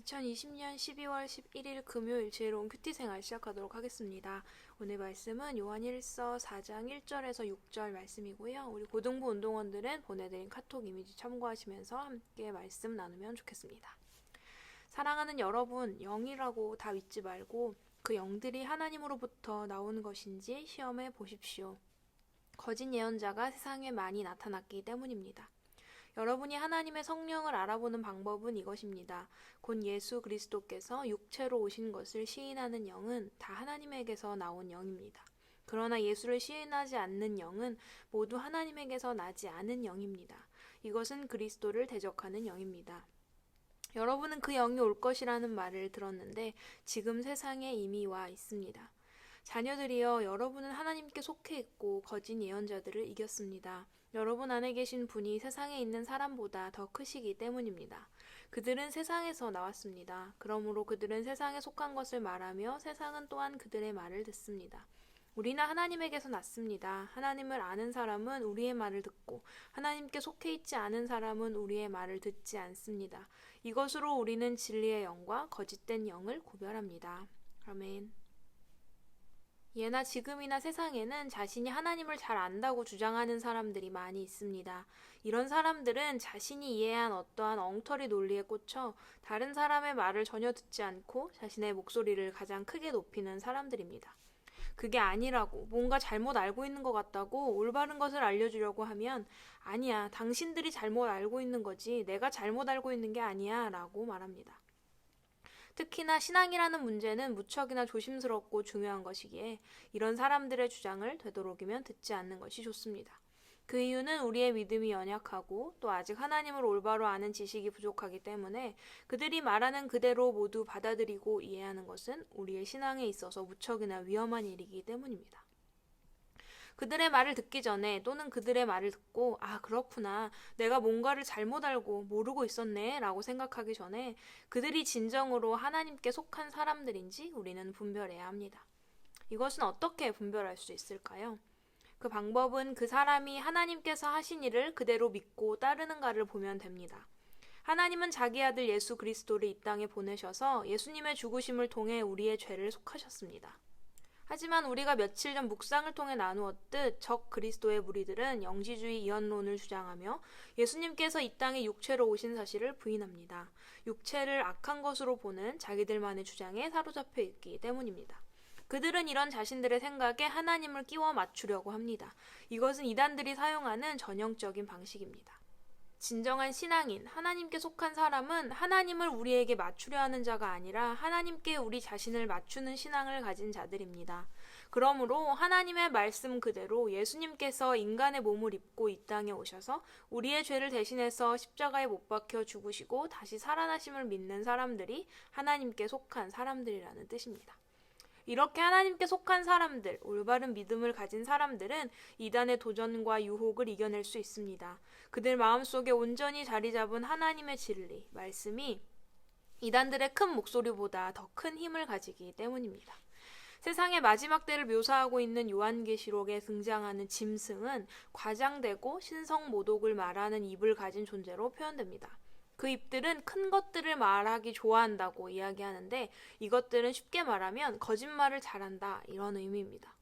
2020년 12월 11일 금요일 지혜로운 큐티 생활 시작하도록 하겠습니다. 오늘 말씀은 요한 1서 4장 1절에서 6절 말씀이고요. 우리 고등부 운동원들은 보내드린 카톡 이미지 참고하시면서 함께 말씀 나누면 좋겠습니다. 사랑하는 여러분, 영이라고 다 믿지 말고 그 영들이 하나님으로부터 나오는 것인지 시험해 보십시오. 거짓 예언자가 세상에 많이 나타났기 때문입니다. 여러분이 하나님의 성령을 알아보는 방법은 이것입니다. 곧 예수 그리스도께서 육체로 오신 것을 시인하는 영은 다 하나님에게서 나온 영입니다. 그러나 예수를 시인하지 않는 영은 모두 하나님에게서 나지 않은 영입니다. 이것은 그리스도를 대적하는 영입니다. 여러분은 그 영이 올 것이라는 말을 들었는데 지금 세상에 이미 와 있습니다. 자녀들이여, 여러분은 하나님께 속해 있고 거짓 예언자들을 이겼습니다. 여러분 안에 계신 분이 세상에 있는 사람보다 더 크시기 때문입니다. 그들은 세상에서 나왔습니다. 그러므로 그들은 세상에 속한 것을 말하며 세상은 또한 그들의 말을 듣습니다. 우리는 하나님에게서 났습니다. 하나님을 아는 사람은 우리의 말을 듣고 하나님께 속해 있지 않은 사람은 우리의 말을 듣지 않습니다. 이것으로 우리는 진리의 영과 거짓된 영을 구별합니다. 아멘. 예나 지금이나 세상에는 자신이 하나님을 잘 안다고 주장하는 사람들이 많이 있습니다. 이런 사람들은 자신이 이해한 어떠한 엉터리 논리에 꽂혀 다른 사람의 말을 전혀 듣지 않고 자신의 목소리를 가장 크게 높이는 사람들입니다. 그게 아니라고, 뭔가 잘못 알고 있는 것 같다고 올바른 것을 알려주려고 하면 아니야, 당신들이 잘못 알고 있는 거지 내가 잘못 알고 있는 게 아니야 라고 말합니다. 특히나 신앙이라는 문제는 무척이나 조심스럽고 중요한 것이기에 이런 사람들의 주장을 되도록이면 듣지 않는 것이 좋습니다. 그 이유는 우리의 믿음이 연약하고 또 아직 하나님을 올바로 아는 지식이 부족하기 때문에 그들이 말하는 그대로 모두 받아들이고 이해하는 것은 우리의 신앙에 있어서 무척이나 위험한 일이기 때문입니다. 그들의 말을 듣기 전에 또는 그들의 말을 듣고 그렇구나, 내가 뭔가를 잘못 알고 모르고 있었네 라고 생각하기 전에 그들이 진정으로 하나님께 속한 사람들인지 우리는 분별해야 합니다. 이것은 어떻게 분별할 수 있을까요? 그 방법은 그 사람이 하나님께서 하신 일을 그대로 믿고 따르는가를 보면 됩니다. 하나님은 자기 아들 예수 그리스도를 이 땅에 보내셔서 예수님의 죽으심을 통해 우리의 죄를 속하셨습니다. 하지만 우리가 며칠 전 묵상을 통해 나누었듯 적 그리스도의 무리들은 영지주의 이원론을 주장하며 예수님께서 이 땅에 육체로 오신 사실을 부인합니다. 육체를 악한 것으로 보는 자기들만의 주장에 사로잡혀 있기 때문입니다. 그들은 이런 자신들의 생각에 하나님을 끼워 맞추려고 합니다. 이것은 이단들이 사용하는 전형적인 방식입니다. 진정한 신앙인, 하나님께 속한 사람은 하나님을 우리에게 맞추려 하는 자가 아니라 하나님께 우리 자신을 맞추는 신앙을 가진 자들입니다. 그러므로 하나님의 말씀 그대로 예수님께서 인간의 몸을 입고 이 땅에 오셔서 우리의 죄를 대신해서 십자가에 못 박혀 죽으시고 다시 살아나심을 믿는 사람들이 하나님께 속한 사람들이라는 뜻입니다. 이렇게 하나님께 속한 사람들, 올바른 믿음을 가진 사람들은 이단의 도전과 유혹을 이겨낼 수 있습니다. 그들 마음속에 온전히 자리 잡은 하나님의 진리, 말씀이 이단들의 큰 목소리보다 더 큰 힘을 가지기 때문입니다. 세상의 마지막 때를 묘사하고 있는 요한계시록에 등장하는 짐승은 과장되고 신성모독을 말하는 입을 가진 존재로 표현됩니다. 그 입들은 큰 것들을 말하기 좋아한다고 이야기하는데 이것들은 쉽게 말하면 거짓말을 잘한다, 이런 의미입니다.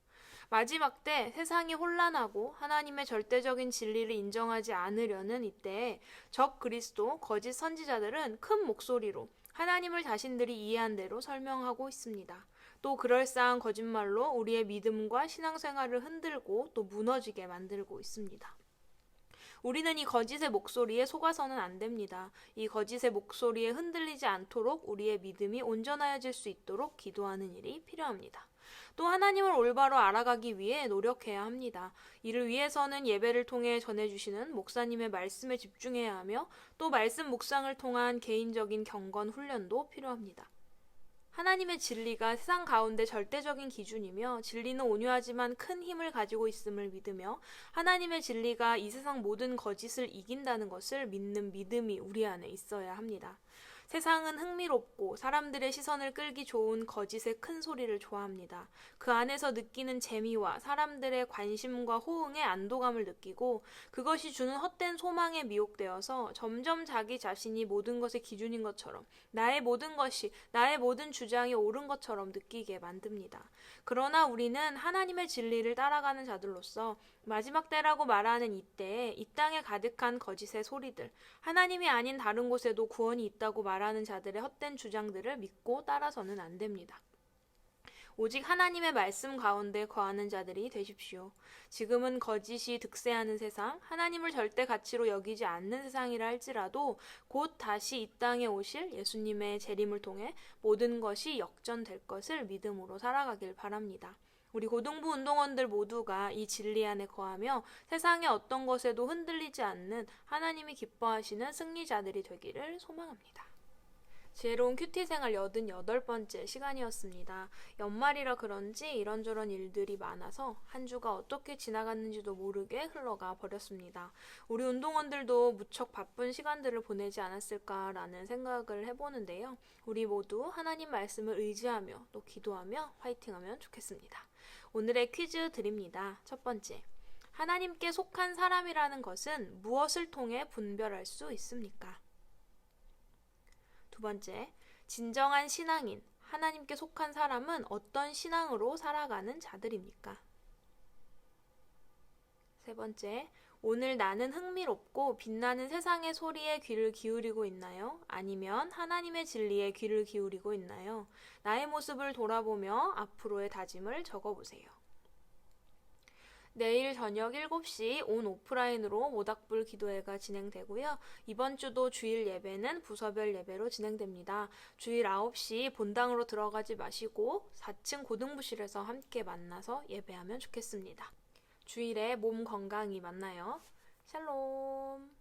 마지막 때 세상이 혼란하고 하나님의 절대적인 진리를 인정하지 않으려는 이때에 적 그리스도, 거짓 선지자들은 큰 목소리로 하나님을 자신들이 이해한 대로 설명하고 있습니다. 또 그럴싸한 거짓말로 우리의 믿음과 신앙생활을 흔들고 또 무너지게 만들고 있습니다. 우리는 이 거짓의 목소리에 속아서는 안 됩니다. 이 거짓의 목소리에 흔들리지 않도록 우리의 믿음이 온전하여질 수 있도록 기도하는 일이 필요합니다. 또 하나님을 올바로 알아가기 위해 노력해야 합니다. 이를 위해서는 예배를 통해 전해주시는 목사님의 말씀에 집중해야 하며 또 말씀 묵상을 통한 개인적인 경건 훈련도 필요합니다. 하나님의 진리가 세상 가운데 절대적인 기준이며 진리는 온유하지만 큰 힘을 가지고 있음을 믿으며 하나님의 진리가 이 세상 모든 거짓을 이긴다는 것을 믿는 믿음이 우리 안에 있어야 합니다. 세상은 흥미롭고 사람들의 시선을 끌기 좋은 거짓의 큰 소리를 좋아합니다. 그 안에서 느끼는 재미와 사람들의 관심과 호응에 안도감을 느끼고 그것이 주는 헛된 소망에 미혹되어서 점점 자기 자신이 모든 것의 기준인 것처럼 나의 모든 것이 나의 모든 주장이 옳은 것처럼 느끼게 만듭니다. 그러나 우리는 하나님의 진리를 따라가는 자들로서 마지막 때라고 말하는 이때에 이 땅에 가득한 거짓의 소리들, 하나님이 아닌 다른 곳에도 구원이 있다고 말하는 자들의 헛된 주장들을 믿고 따라서는 안 됩니다. 오직 하나님의 말씀 가운데 거하는 자들이 되십시오. 지금은 거짓이 득세하는 세상, 하나님을 절대 가치로 여기지 않는 세상이라 할지라도 곧 다시 이 땅에 오실 예수님의 재림을 통해 모든 것이 역전될 것을 믿음으로 살아가길 바랍니다. 우리 고등부 운동원들 모두가 이 진리 안에 거하며 세상의 어떤 것에도 흔들리지 않는 하나님이 기뻐하시는 승리자들이 되기를 소망합니다. 지혜로운 큐티 생활 88번째 시간이었습니다. 연말이라 그런지 이런저런 일들이 많아서 한 주가 어떻게 지나갔는지도 모르게 흘러가 버렸습니다. 우리 운동원들도 무척 바쁜 시간들을 보내지 않았을까라는 생각을 해보는데요. 우리 모두 하나님 말씀을 의지하며 또 기도하며 화이팅하면 좋겠습니다. 오늘의 퀴즈 드립니다. 첫 번째, 하나님께 속한 사람이라는 것은 무엇을 통해 분별할 수 있습니까? 두 번째, 진정한 신앙인, 하나님께 속한 사람은 어떤 신앙으로 살아가는 자들입니까? 세 번째, 오늘 나는 흥미롭고 빛나는 세상의 소리에 귀를 기울이고 있나요? 아니면 하나님의 진리에 귀를 기울이고 있나요? 나의 모습을 돌아보며 앞으로의 다짐을 적어보세요. 내일 저녁 7시 온 오프라인으로 모닥불 기도회가 진행되고요. 이번 주도 주일 예배는 부서별 예배로 진행됩니다. 주일 9시 본당으로 들어가지 마시고 4층 고등부실에서 함께 만나서 예배하면 좋겠습니다. 주일에 몸 건강히 만나요. 샬롬.